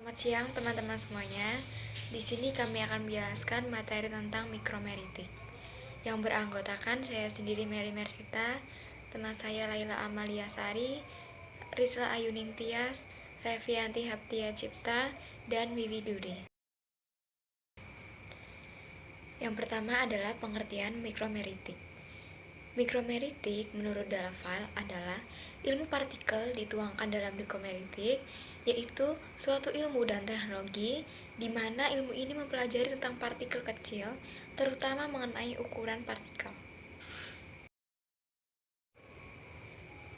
Selamat siang teman-teman semuanya. Di sini kami akan menjelaskan materi tentang mikromeritik yang beranggotakan saya sendiri Mary Mersita, teman saya Laila Amalia Sari, Rizla Ayuning Tias, Revianti Haptia Cipta, dan Wiwi Dude. Yang pertama adalah pengertian mikromeritik. Mikromeritik menurut Delaval adalah ilmu partikel dituangkan dalam mikromeritik, yaitu suatu ilmu dan teknologi di mana ilmu ini mempelajari tentang partikel kecil, terutama mengenai ukuran partikel.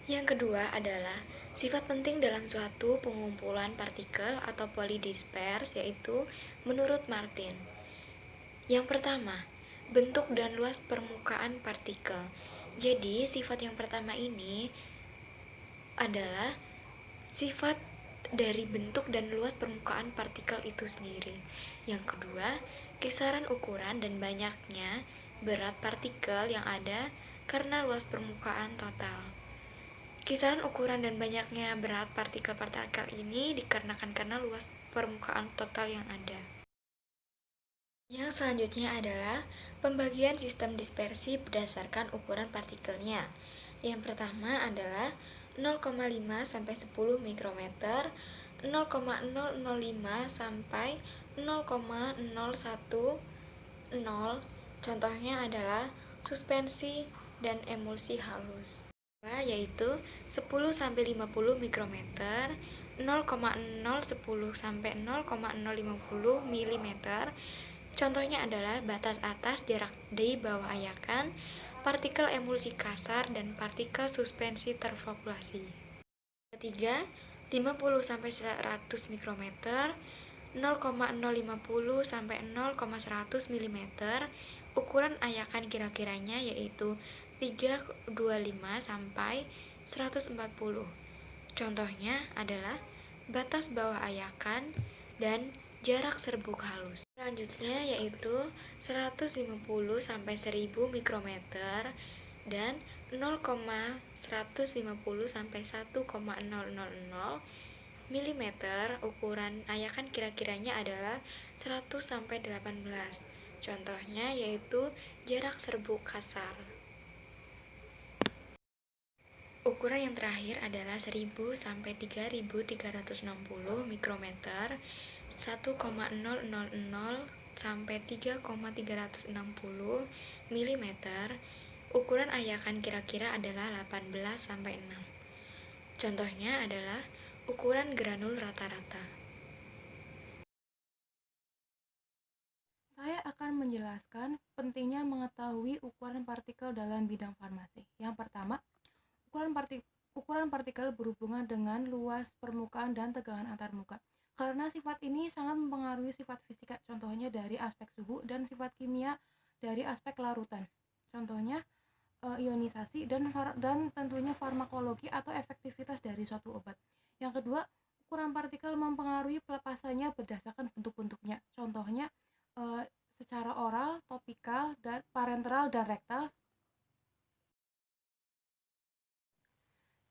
Yang kedua adalah sifat penting dalam suatu pengumpulan partikel atau polydisperse, yaitu menurut Martin. Yang pertama, bentuk dan luas permukaan partikel. Jadi, sifat yang pertama ini adalah sifat dari bentuk dan luas permukaan partikel itu sendiri. Yang kedua, kisaran ukuran dan banyaknya berat partikel yang ada karena luas permukaan total. Kisaran ukuran dan banyaknya berat partikel-partikel ini dikarenakan karena luas permukaan total yang ada. Yang selanjutnya adalah pembagian sistem dispersi berdasarkan ukuran partikelnya. Yang pertama adalah 0,5 sampai 10 mikrometer, 0,005 sampai 0,0110. Contohnya adalah suspensi dan emulsi halus, yaitu 10 sampai 50 mikrometer, 0,010 sampai 0,050 mm. Contohnya adalah batas atas, jarak di bawah ayakan, partikel emulsi kasar, dan partikel suspensi terfokulasi. Ketiga, 50 sampai 100 mikrometer, 0,050 sampai 0,100 mm. Ukuran ayakan kira-kiranya yaitu 325 sampai 140. Contohnya adalah batas bawah ayakan dan jarak serbuk halus. Selanjutnya yaitu 150 sampai 1000 mikrometer dan 0,150 sampai 1,000 mm. Ukuran ayakan kira-kiranya adalah 100 sampai 18. Contohnya yaitu jarak serbuk kasar. Ukuran yang terakhir adalah 1000 sampai 3360 mikrometer, 1,000 sampai 3,360 mm. Ukuran ayakan kira-kira adalah 18 sampai 6. Contohnya adalah ukuran granul rata-rata. Saya akan menjelaskan pentingnya mengetahui ukuran partikel dalam bidang farmasi. Yang pertama, ukuran partikel berhubungan dengan luas permukaan dan tegangan antarmuka. Karena sifat ini sangat mempengaruhi sifat fisika, contohnya dari aspek suhu, dan sifat kimia dari aspek larutan. Contohnya ionisasi dan tentunya farmakologi atau efektivitas dari suatu obat. Yang kedua, ukuran partikel mempengaruhi pelepasannya berdasarkan bentuk-bentuknya. Contohnya secara oral, topikal, dan parenteral dan rektal.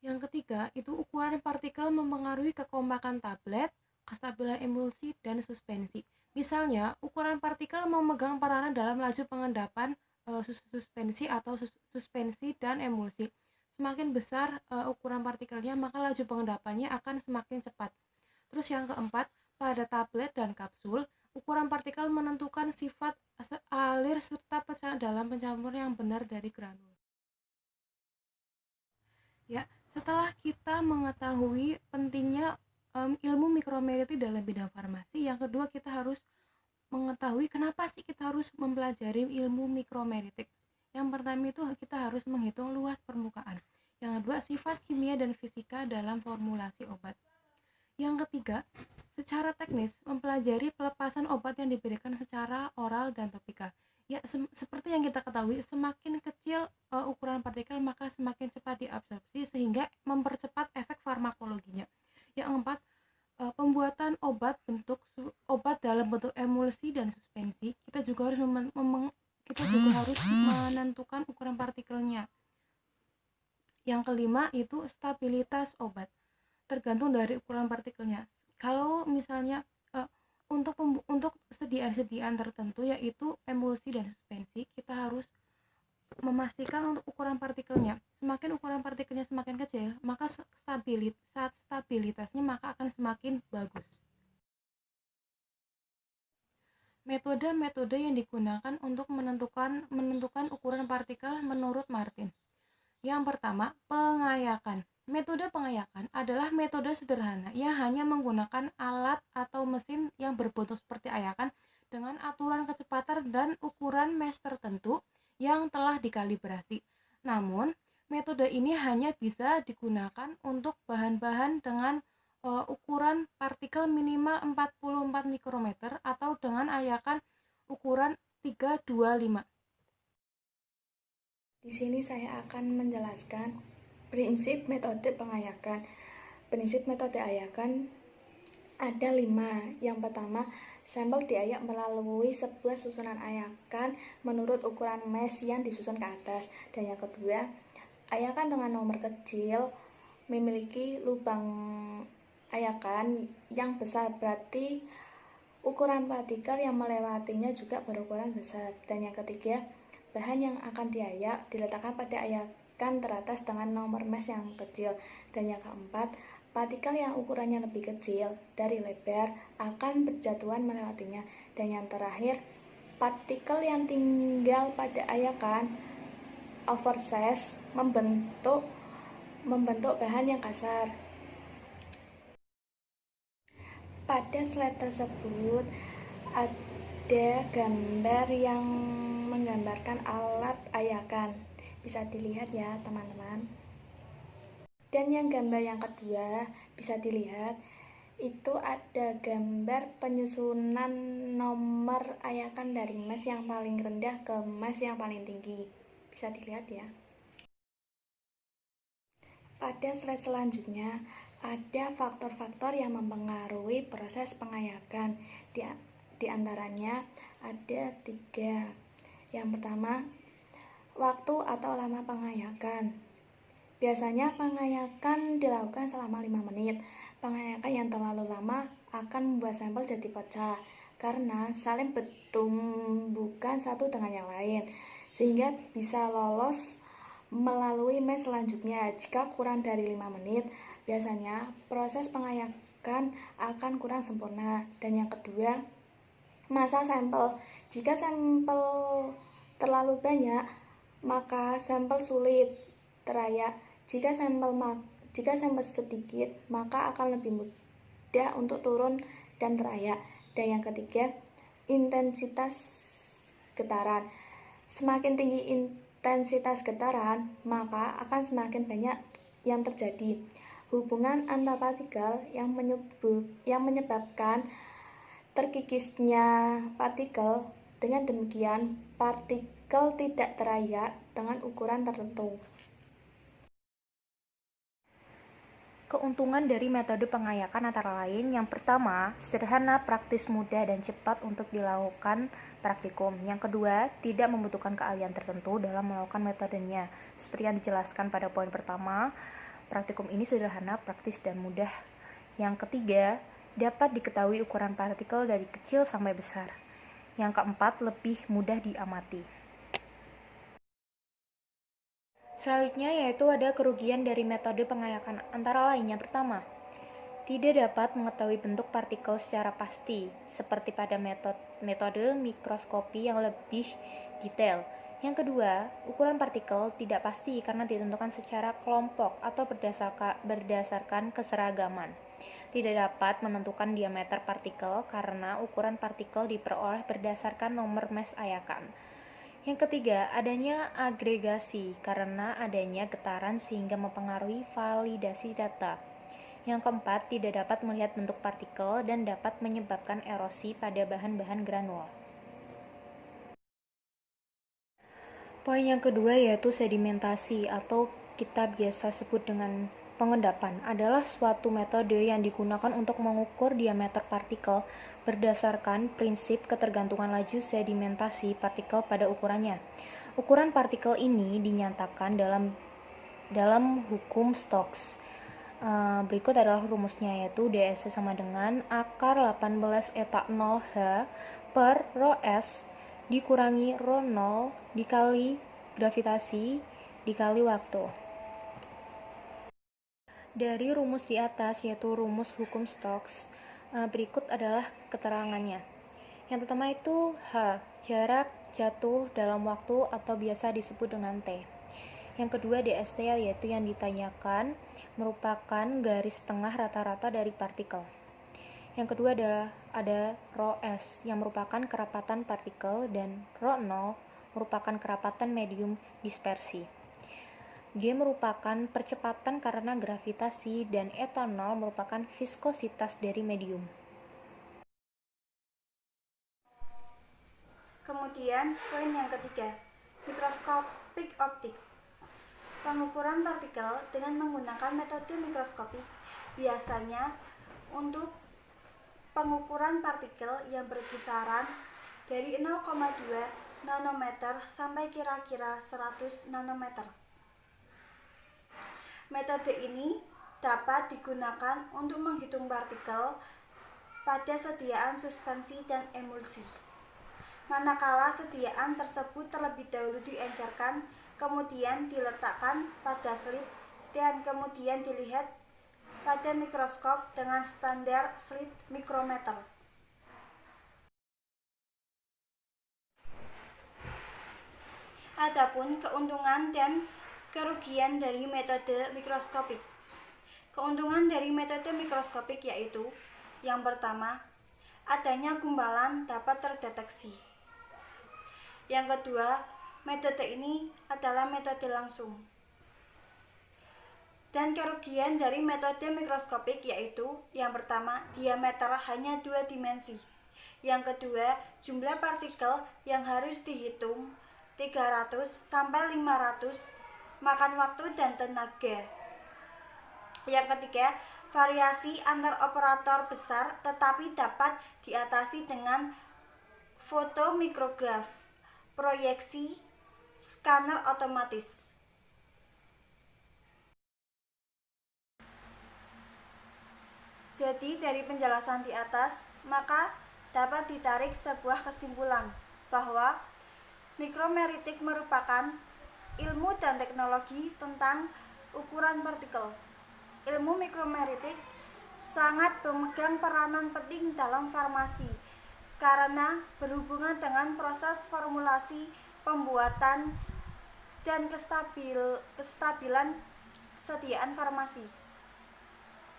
Yang ketiga, itu ukuran partikel mempengaruhi kekompakan tablet, kestabilan emulsi, dan suspensi. Misalnya, ukuran partikel memegang peranan dalam laju pengendapan suspensi atau suspensi dan emulsi. Semakin besar ukuran partikelnya, maka laju pengendapannya akan semakin cepat. Terus yang keempat, pada tablet dan kapsul, ukuran partikel menentukan sifat alir serta dalam pencampuran yang benar dari granul. Ya, setelah kita mengetahui pentingnya ilmu mikromeritik dalam bidang farmasi, yang kedua kita harus mengetahui kenapa sih kita harus mempelajari ilmu mikromeritik. Yang pertama itu kita harus menghitung luas permukaan. Yang kedua, sifat kimia dan fisika dalam formulasi obat. Yang ketiga, secara teknis mempelajari pelepasan obat yang diberikan secara oral dan topikal. Ya, seperti yang kita ketahui, semakin kecil ukuran partikel maka semakin cepat diabsorpsi sehingga mempercepat efek farmakologinya. Yang keempat, pembuatan obat dalam bentuk emulsi dan suspensi, kita juga harus menentukan ukuran partikelnya. Yang kelima itu stabilitas obat, tergantung dari ukuran partikelnya. Kalau misalnya untuk sediaan-sediaan tertentu yaitu emulsi dan suspensi, kita harus memastikan untuk ukuran partikelnya. Semakin ukuran partikelnya semakin kecil, maka stabilitasnya maka akan semakin bagus. Metode-metode yang digunakan untuk menentukan ukuran partikel menurut Martin. Yang pertama, pengayakan. Metode pengayakan adalah metode sederhana yang hanya menggunakan alat atau mesin yang berbentuk seperti ayakan dengan aturan kecepatan dan ukuran mesh tertentu yang telah dikalibrasi. Namun, metode ini hanya bisa digunakan untuk bahan-bahan dengan ukuran partikel minimal 44 mikrometer atau dengan ayakan ukuran 325. Di sini saya akan menjelaskan prinsip metode pengayakan. Prinsip metode ayakan ada 5. Yang pertama, sampel diayak melalui sebuah susunan ayakan menurut ukuran mesh yang disusun ke atas. Dan yang kedua, ayakan dengan nomor kecil memiliki lubang ayakan yang besar, berarti ukuran partikel yang melewatinya juga berukuran besar. Dan yang ketiga, bahan yang akan diayak diletakkan pada ayakan teratas dengan nomor mesh yang kecil. Dan yang keempat, partikel yang ukurannya lebih kecil dari lebar akan berjatuhan melewatinya. Dan yang terakhir, partikel yang tinggal pada ayakan oversize membentuk bahan yang kasar. Pada slide tersebut ada gambar yang menggambarkan alat ayakan. Bisa dilihat ya teman-teman. Dan yang gambar yang kedua bisa dilihat itu ada gambar penyusunan nomor ayakan dari mesh yang paling rendah ke mesh yang paling tinggi. Bisa dilihat ya. Pada slide selanjutnya ada faktor-faktor yang mempengaruhi proses pengayakan. Di antaranya ada 3. Yang pertama, waktu atau lama pengayakan. Biasanya pengayakan dilakukan selama 5 menit. Pengayakan yang terlalu lama akan membuat sampel jadi pecah karena saling bertumbukan satu dengan yang lain, sehingga bisa lolos melalui mesh selanjutnya. Jika kurang dari 5 menit, biasanya proses pengayakan akan kurang sempurna. Dan yang kedua, masa sampel. Jika sampel terlalu banyak, maka sampel sulit terayak. Jika sampel sedikit, maka akan lebih mudah untuk turun dan terayak. Dan yang ketiga, intensitas getaran. Semakin tinggi intensitas getaran, maka akan semakin banyak yang terjadi hubungan antar partikel yang menyebabkan terkikisnya partikel. Dengan demikian, partikel tidak terayak dengan ukuran tertentu. Keuntungan dari metode pengayakan antara lain, yang pertama, sederhana, praktis, mudah, dan cepat untuk dilakukan praktikum. Yang kedua, tidak membutuhkan keahlian tertentu dalam melakukan metodenya. Seperti yang dijelaskan pada poin pertama, praktikum ini sederhana, praktis, dan mudah. Yang ketiga, dapat diketahui ukuran partikel dari kecil sampai besar. Yang keempat, lebih mudah diamati. Selanjutnya yaitu ada kerugian dari metode pengayakan, antara lain yang pertama, tidak dapat mengetahui bentuk partikel secara pasti, seperti pada metode mikroskopi yang lebih detail. Yang kedua, ukuran partikel tidak pasti karena ditentukan secara kelompok atau berdasarkan keseragaman. Tidak dapat menentukan diameter partikel karena ukuran partikel diperoleh berdasarkan nomor mesh ayakan. Yang ketiga, adanya agregasi karena adanya getaran sehingga mempengaruhi validasi data. Yang keempat, tidak dapat melihat bentuk partikel dan dapat menyebabkan erosi pada bahan-bahan granul. Poin yang kedua yaitu sedimentasi atau kita biasa sebut dengan pengendapan, adalah suatu metode yang digunakan untuk mengukur diameter partikel berdasarkan prinsip ketergantungan laju sedimentasi partikel pada ukurannya. Ukuran partikel ini dinyatakan dalam hukum Stokes. Berikut adalah rumusnya, yaitu dSc sama dengan akar 18 eta 0H per rho S dikurangi rho 0 dikali gravitasi dikali waktu. Dari rumus di atas, yaitu rumus hukum Stokes, berikut adalah keterangannya. Yang pertama itu H, jarak jatuh dalam waktu atau biasa disebut dengan T. Yang kedua dSt, yaitu yang ditanyakan merupakan garis tengah rata-rata dari partikel. Yang kedua adalah ada rho S yang merupakan kerapatan partikel dan rho 0 merupakan kerapatan medium dispersi. G merupakan percepatan karena gravitasi dan eta 0 merupakan viskositas dari medium. Kemudian poin yang ketiga, mikroskopik optik. Pengukuran partikel dengan menggunakan metode mikroskopik biasanya untuk pengukuran partikel yang berkisaran dari 0,2 nanometer sampai kira-kira 100 nanometer. Metode ini dapat digunakan untuk menghitung partikel pada sediaan suspensi dan emulsi. Manakala sediaan tersebut terlebih dahulu diencerkan, kemudian diletakkan pada slit dan kemudian dilihat pada mikroskop dengan standar slit mikrometer. Adapun keuntungan dan kerugian dari metode mikroskopik. Keuntungan dari metode mikroskopik yaitu yang pertama, adanya gumbalan dapat terdeteksi. Yang kedua, metode ini adalah metode langsung. Dan kerugian dari metode mikroskopik yaitu yang pertama, diameter hanya 2 dimensi. Yang kedua, jumlah partikel yang harus dihitung 300 sampai 500, makan waktu dan tenaga. Yang ketiga, variasi antar operator besar tetapi dapat diatasi dengan fotomikrograf, proyeksi, skaner otomatis. Jadi dari penjelasan di atas, maka dapat ditarik sebuah kesimpulan bahwa mikromeritik merupakan ilmu dan teknologi tentang ukuran partikel. Ilmu mikromeritik sangat memegang peranan penting dalam farmasi karena berhubungan dengan proses formulasi, pembuatan, dan kestabilan kesediaan farmasi.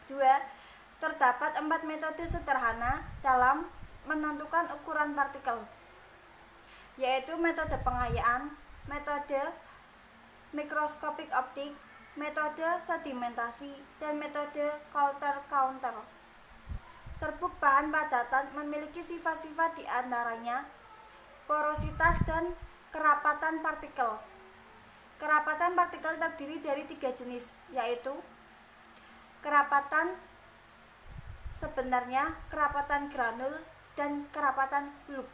2. Terdapat 4 metode sederhana dalam menentukan ukuran partikel, yaitu metode pengayaan, metode mikroskopik optik, metode sedimentasi, dan metode Coulter-Counter. Serbuk bahan padatan memiliki sifat-sifat di antaranya porositas dan kerapatan partikel. Kerapatan partikel terdiri dari 3 jenis, yaitu kerapatan sebenarnya, kerapatan granul, dan kerapatan loop.